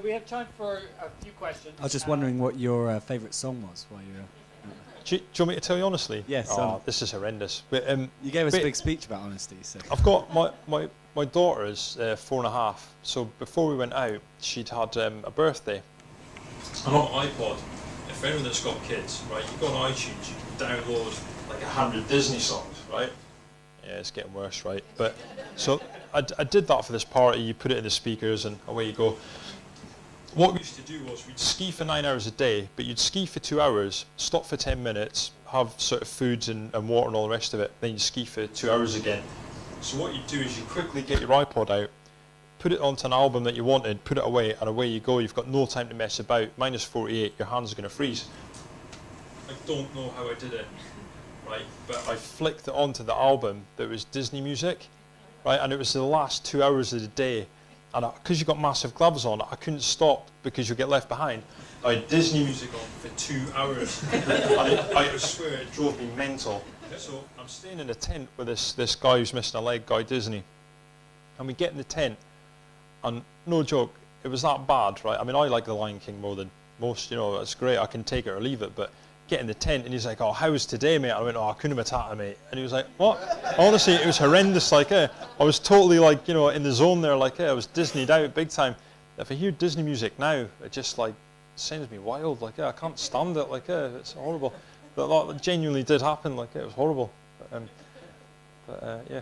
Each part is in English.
we have time for a few questions. I was just wondering what your favourite song was while you were... Do you want me to tell you honestly? Yes. This is horrendous. But, you gave us a big speech about honesty. So. I've got my daughter is 4.5. So before we went out, she'd had a birthday. And on iPod, if anyone that's got kids, right, you go on iTunes, you can download like 100 Disney songs, right? Yeah, it's getting worse, right? But so I did that for this party. You put it in the speakers, and away you go. What we used to do was we'd ski for 9 hours a day, but you'd ski for 2 hours, stop for 10 minutes, have sort of foods and water and all the rest of it, then you'd ski for 2 hours again. So what you'd do is you quickly get your iPod out, put it onto an album that you wanted, put it away, and away you go. You've got no time to mess about. Minus 48, your hands are going to freeze. I don't know how I did it, right? But I flicked it onto the album that was Disney music, right? And it was the last 2 hours of the day. And because you got massive gloves on, I couldn't stop because you'll get left behind. I had Disney music on for 2 hours. And I swear it drove me mental. So I'm staying in a tent with this guy who's missing a leg, Guy Disney. And we get in the tent, and no joke, it was that bad, right? I mean, I like The Lion King more than most, you know, it's great, I can take it or leave it, but get in the tent, and he's like, oh, how's today, mate? I went, oh, Hakuna Matata, mate. And he was like, what? Honestly, it was horrendous, like, I was totally, like, you know, in the zone there, like, I was Disneyed out big time. If I hear Disney music now, it just, like, sends me wild, like, I can't stand it, like, it's horrible. But that genuinely did happen, like, it was horrible. But yeah.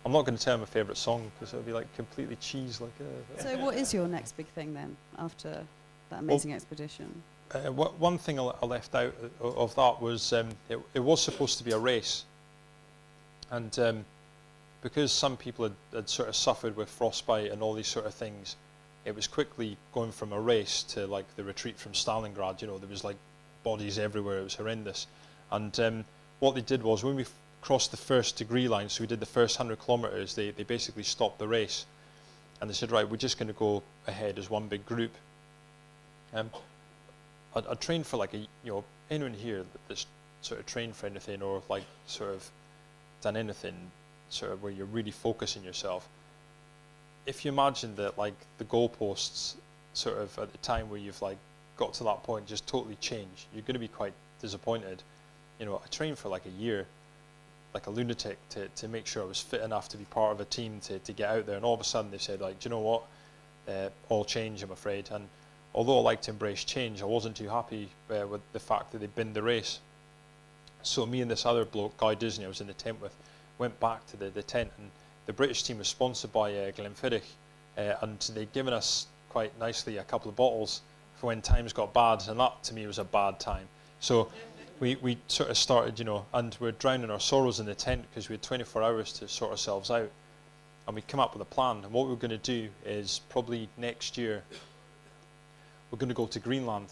I'm not going to tell you my favourite song, because it would be, like, completely cheese, like, So what is your next big thing, then, after that amazing expedition? One thing I left out of that was it was supposed to be a race, and because some people had sort of suffered with frostbite and all these sort of things, it was quickly going from a race to like the retreat from Stalingrad. You know, there was like bodies everywhere. It was horrendous. And what they did was when we crossed the first degree line, so we did the first 100 kilometers, they basically stopped the race, and they said, right, we're just going to go ahead as one big group. I trained for like anyone here that's sort of trained for anything or like sort of done anything sort of where you're really focusing yourself. If you imagine that like the goalposts sort of at the time where you've like got to that point just totally change, you're going to be quite disappointed. You know, I trained for like a year, like a lunatic, to make sure I was fit enough to be part of a team to get out there, and all of a sudden they said like, do you know what, all change, I'm afraid. And although I like to embrace change, I wasn't too happy with the fact that they binned the race. So me and this other bloke, Guy Disney, I was in the tent with, went back to the tent, and the British team was sponsored by Glenfiddich, and they'd given us quite nicely a couple of bottles for when times got bad, and that to me was a bad time. So we sort of started, you know, and we're drowning our sorrows in the tent because we had 24 hours to sort ourselves out, and we come up with a plan. And what we're going to do is probably next year, we're going to go to Greenland,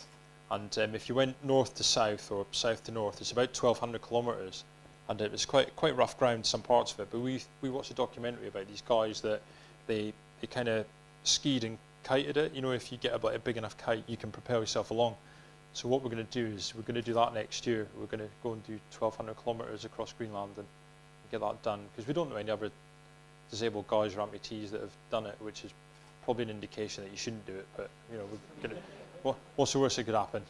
and if you went north to south or south to north, it's about 1,200 kilometres, and it was quite rough ground, some parts of it. But we watched a documentary about these guys that they kind of skied and kited it. You know, if you get a big enough kite, you can propel yourself along. So what we're going to do is we're going to do that next year. We're going to go and do 1,200 kilometres across Greenland and get that done, because we don't know any other disabled guys or amputees that have done it, which is probably an indication that you shouldn't do it, but you know, we're going to. What's the worst that could happen?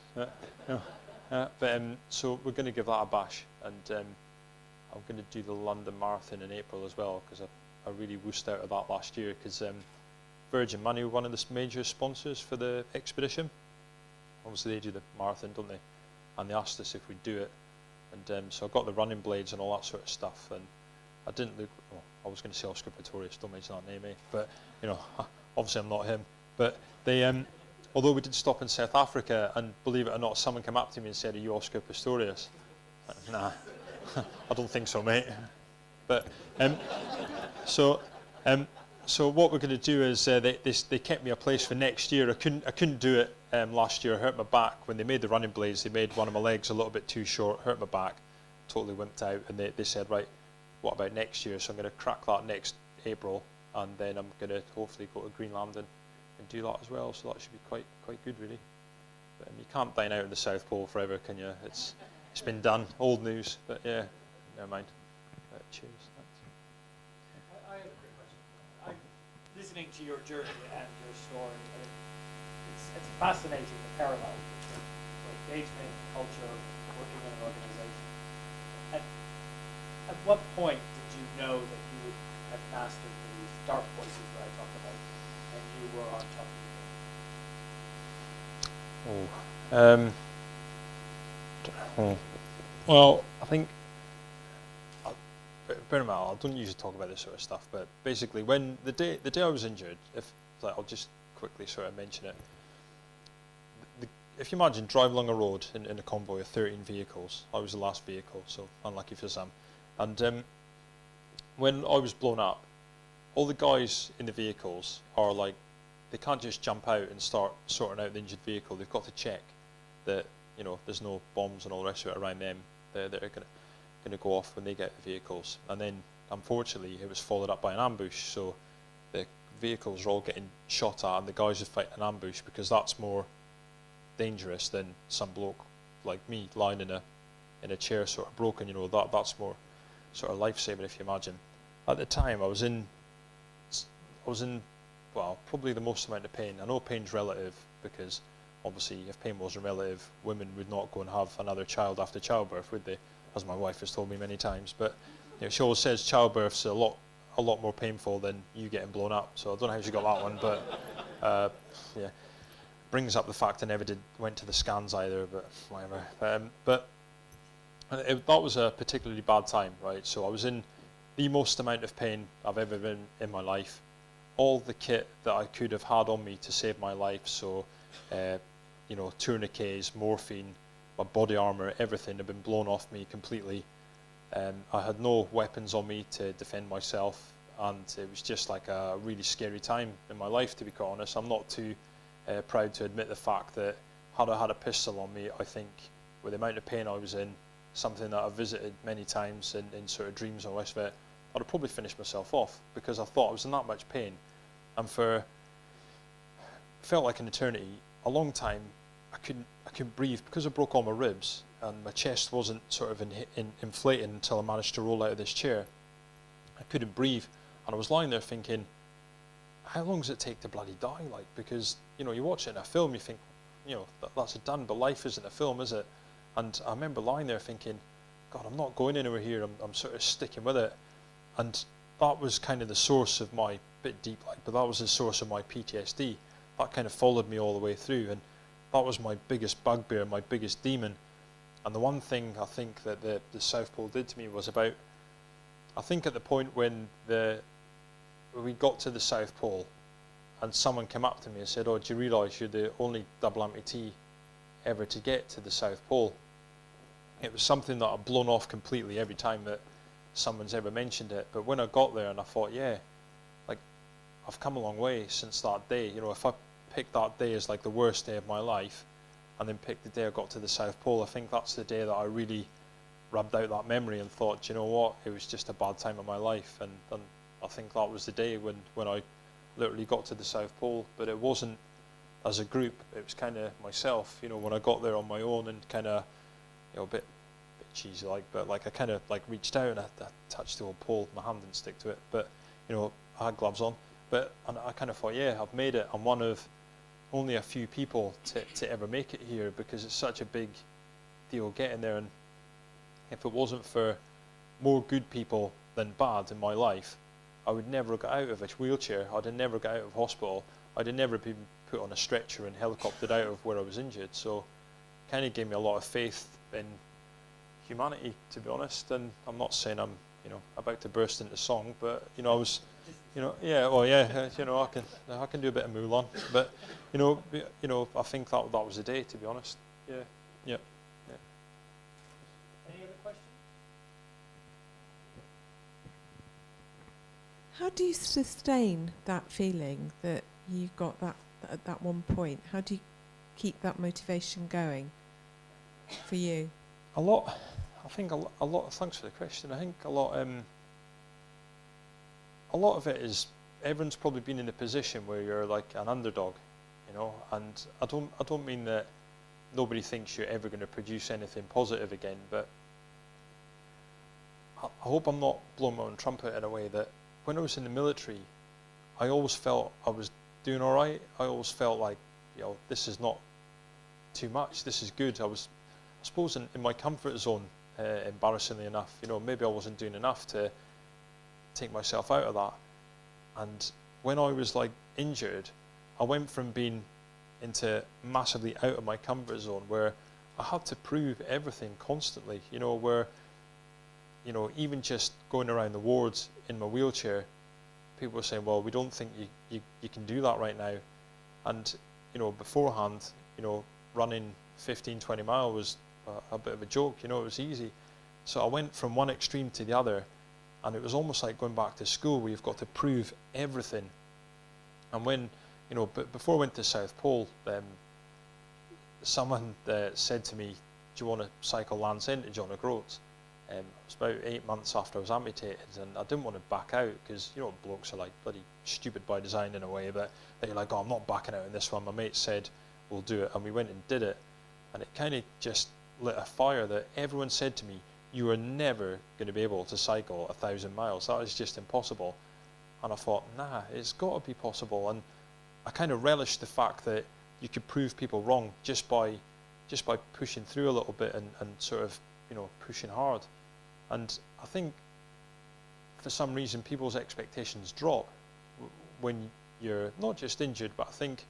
So we're going to give that a bash, and I'm going to do the London Marathon in April as well, because I really woosed out of that last year, because Virgin Money were one of the major sponsors for the expedition. Obviously they do the marathon, don't they? And they asked us if we'd do it, and so I got the running blades and all that sort of stuff, and I didn't look. Well, I was going to say Oscar Pistorius, don't mention that name, eh? But you know. Obviously I'm not him, but they, although we did stop in South Africa, and believe it or not, someone came up to me and said, are you Oscar Pistorius? Nah, I don't think so, mate. But, so what we're going to do is, they kept me a place for next year. I couldn't do it last year. I hurt my back. When they made the running blades, they made one of my legs a little bit too short, hurt my back, totally wimped out, and they said, right, what about next year? So I'm going to crack that next April, and then I'm going to hopefully go to Greenland and do that as well. So that should be quite good, really. But you can't dine out in the South Pole forever, can you? It's been done. Old news. But yeah, never mind. Cheers. I have a quick question. I'm listening to your journey and your story. it's fascinating the parallel between engagement, culture, working in an organization. At what point did you know that you would have mastered these dark voices that I talked about, and you were on top of your game? Well, I think, bear in mind, I don't usually talk about this sort of stuff, but basically, when the day I was injured, I'll just quickly sort of mention it. If you imagine driving along a road in a convoy of 13 vehicles, I was the last vehicle, so unlucky for Sam. And when I was blown up, all the guys in the vehicles are like, they can't just jump out and start sorting out the injured vehicle. They've got to check that, you know, there's no bombs and all the rest of it around them that are going to go off when they get the vehicles. And then, unfortunately, it was followed up by an ambush, so the vehicles are all getting shot at, and the guys are fighting an ambush because that's more dangerous than some bloke like me lying in a chair sort of broken. You know, that's more sort of life-saving, if you imagine. At the time, I was in well, probably the most amount of pain. I know pain's relative, because obviously if pain wasn't relative, women would not go and have another child after childbirth, would they? As my wife has told me many times. But you know, she always says childbirth's a lot more painful than you getting blown up. So I don't know how she got that one, but yeah, brings up the fact I never went to the scans either. But whatever. That was a particularly bad time, right? So I was in the most amount of pain I've ever been in my life. All the kit that I could have had on me to save my life, so you know, tourniquets, morphine, my body armour, everything had been blown off me completely. I had no weapons on me to defend myself, and it was just like a really scary time in my life, to be quite honest. I'm not too proud to admit the fact that had I had a pistol on me, I think with the amount of pain I was in, something that I've visited many times in sort of dreams and all the rest of it, I'd have probably finished myself off, because I thought I was in that much pain. And felt like an eternity, a long time, I couldn't breathe because I broke all my ribs, and my chest wasn't sort of inflating until I managed to roll out of this chair. I couldn't breathe, and I was lying there thinking, how long does it take to bloody die? Like, because, you know, you watch it in a film, you think, you know, that's done, but life isn't a film, is it? And I remember lying there thinking, God, I'm not going anywhere here, I'm sort of sticking with it. And that was kind of the source of my, bit deep like, but that was the source of my PTSD. That kind of followed me all the way through, and that was my biggest bugbear, my biggest demon. And the one thing I think that the South Pole did to me was about, I think at the point when we got to the South Pole and someone came up to me and said, oh, do you realise you're the only double amputee ever to get to the South Pole? It was something that I'd blown off completely every time that someone's ever mentioned it. But when I got there and I thought, yeah, like, I've come a long way since that day. You know, if I picked that day as like the worst day of my life and then picked the day I got to the South Pole, I think that's the day that I really rubbed out that memory and thought, do you know what, it was just a bad time of my life. And I think that was the day when I literally got to the South Pole. But it wasn't as a group, it was kind of myself, you know, when I got there on my own and kind of, you know, a bit cheesy like, but like I kind of like reached out and I touched the old pole, my hand didn't stick to it, but you know, I had gloves on, and I kind of thought, yeah, I've made it. I'm one of only a few people to ever make it here, because it's such a big deal getting there. And if it wasn't for more good people than bad in my life, I would never have got out of a wheelchair, I'd have never got out of hospital, I'd have never been put on a stretcher and helicoptered out of where I was injured. So kind of gave me a lot of faith in humanity, to be honest. And I'm not saying I'm, you know, about to burst into song, but you know, I was, you know, yeah, well, yeah, you know, I can do a bit of Mulan, but you know, I think that was the day, to be honest. Yeah. Any other questions? How do you sustain that feeling that you got that at that one point? How do you keep that motivation going for you? A lot. Thanks for the question. I think a lot of it is everyone's probably been in a position where you're like an underdog, you know. And I don't mean that nobody thinks you're ever going to produce anything positive again, but I hope I'm not blowing my own trumpet in a way that when I was in the military, I always felt I was doing all right. I always felt like this is not too much. This is good. I suppose, in my comfort zone, embarrassingly enough. Maybe I wasn't doing enough to take myself out of that. And when I was injured, I went from being into massively out of my comfort zone, where I had to prove everything constantly. Where even just going around the wards in my wheelchair, people were saying, well, we don't think you can do that right now. And beforehand, running 15-20 miles was a bit of a joke. It was easy. So I went from one extreme to the other, and it was almost like going back to school, where you've got to prove everything. And when before I went to South Pole, someone said to me, do you want to cycle Land's End to John O'Groats? It was about 8 months after I was amputated, and I didn't want to back out, because blokes are bloody stupid by design in a way, but you're like, oh, I'm not backing out in this one. My mate said we'll do it, and we went and did it, and it kind of just lit a fire that everyone said to me, you are never going to be able to cycle 1,000 miles. That is just impossible. And I thought, nah, it's got to be possible. And I kind of relished the fact that you could prove people wrong just by pushing through a little bit and sort of pushing hard. And I think for some reason people's expectations drop when you're not just injured, but I think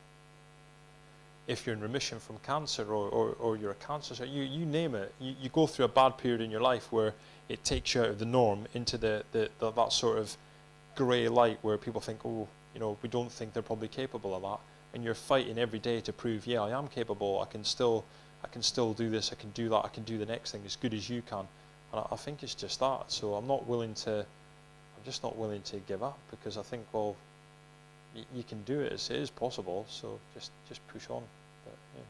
if you're in remission from cancer or you're a cancer, you name it, you go through a bad period in your life where it takes you out of the norm into that sort of grey light where people think, oh, we don't think they're probably capable of that, and you're fighting every day to prove, yeah, I am capable. I can still do this. I can do that. I can do the next thing as good as you can. And I think it's just that. So I'm just not willing to give up, because I think, well, you can do it. It is possible. So just push on. But, yeah.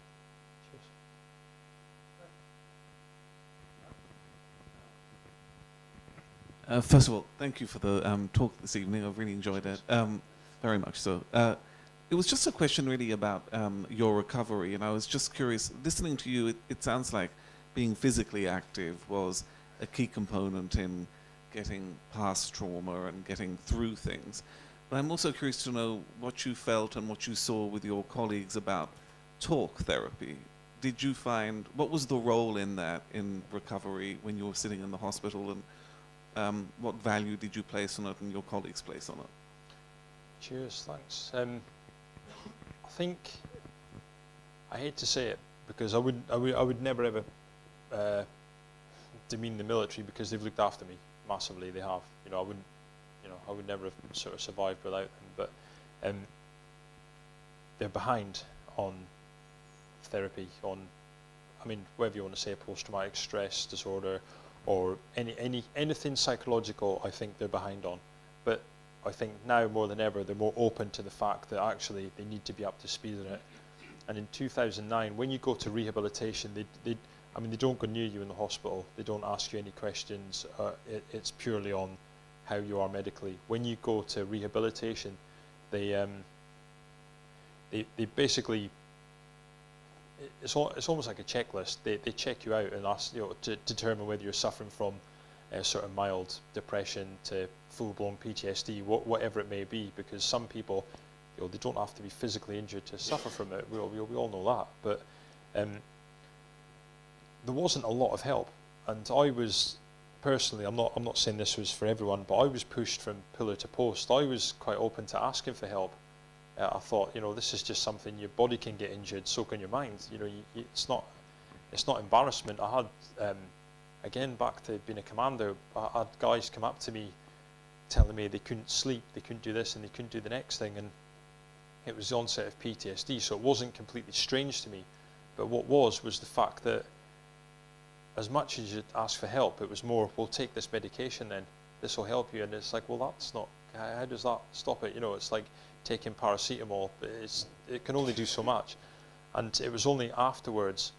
Cheers. First of all, thank you for the talk this evening. I've really enjoyed it, very much so. It was just a question really about your recovery, and I was just curious, listening to you, it sounds like being physically active was a key component in getting past trauma and getting through things. But I'm also curious to know what you felt and what you saw with your colleagues about talk therapy. Did you find, what was the role in that in recovery when you were sitting in the hospital, and what value did you place on it and your colleagues place on it? Cheers, thanks. I think, I hate to say it, because I would never ever demean the military, because they've looked after me massively. They have. I would never have sort of survived without them. But they're behind on therapy, on, whatever you want to say, post-traumatic stress disorder, or anything psychological. I think they're behind on. But I think now more than ever they're more open to the fact that actually they need to be up to speed on it. And in 2009, when you go to rehabilitation, they don't go near you in the hospital. They don't ask you any questions. It's purely on how you are medically. When you go to rehabilitation, they basically, it's almost like a checklist. They check you out and ask to determine whether you're suffering from sort of mild depression to full-blown PTSD, whatever it may be, because some people, they don't have to be physically injured to suffer from it. We all know that. But there wasn't a lot of help, and I was personally, I'm not saying this was for everyone, but I was pushed from pillar to post. I was quite open to asking for help. I thought, this is just something, your body can get injured, so can your mind. It's not embarrassment. I had, again, back to being a commander, I had guys come up to me telling me they couldn't sleep, they couldn't do this, and they couldn't do the next thing, and it was the onset of PTSD, so it wasn't completely strange to me. But what was the fact that as much as you'd ask for help, it was more, well, take this medication then, this will help you. And it's like, well, that's not, how does that stop it? It's like taking paracetamol, but it can only do so much. And it was only afterwards,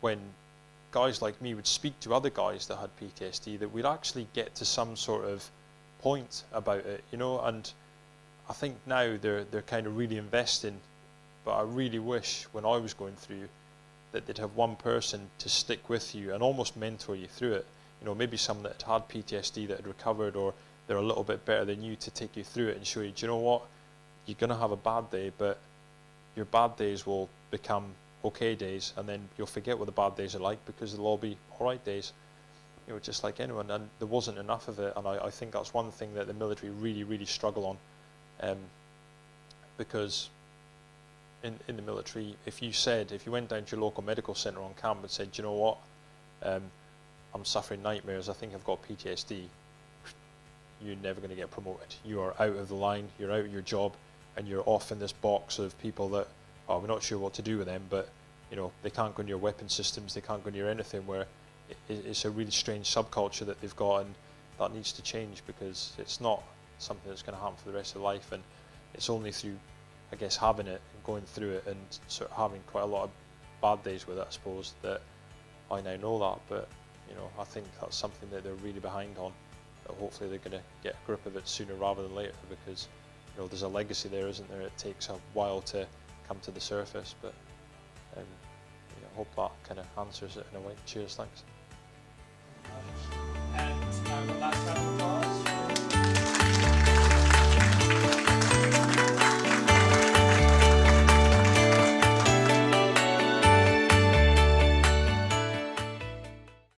when guys like me would speak to other guys that had PTSD, that we'd actually get to some sort of point about it, and I think now they're kind of really investing, but I really wish when I was going through that they'd have one person to stick with you and almost mentor you through it. Maybe someone that had PTSD that had recovered, or they're a little bit better than you, to take you through it and show you, do you know what, you're going to have a bad day, but your bad days will become okay days, and then you'll forget what the bad days are like because they'll all be all right days. You know, just like anyone, and there wasn't enough of it, and I think that's one thing that the military really, really struggle on, because in the military, if you went down to your local medical centre on camp and said, you know what, I'm suffering nightmares, I think I've got PTSD, you're never going to get promoted. You are out of the line, you're out of your job, and you're off in this box of people that, oh, we're not sure what to do with them, but you know, they can't go near weapon systems, they can't go near anything, where it's a really strange subculture that they've got, and that needs to change, because it's not something that's going to happen for the rest of life, and it's only through, I guess, having it and going through it and sort of having quite a lot of bad days with it, I suppose, that I now know that. But you know, I think that's something that they're really behind on, that hopefully they're going to get a grip of it sooner rather than later, because you know, there's a legacy there, isn't there? It takes a while to come to the surface, but I hope that kind of answers it in a way. Cheers, thanks.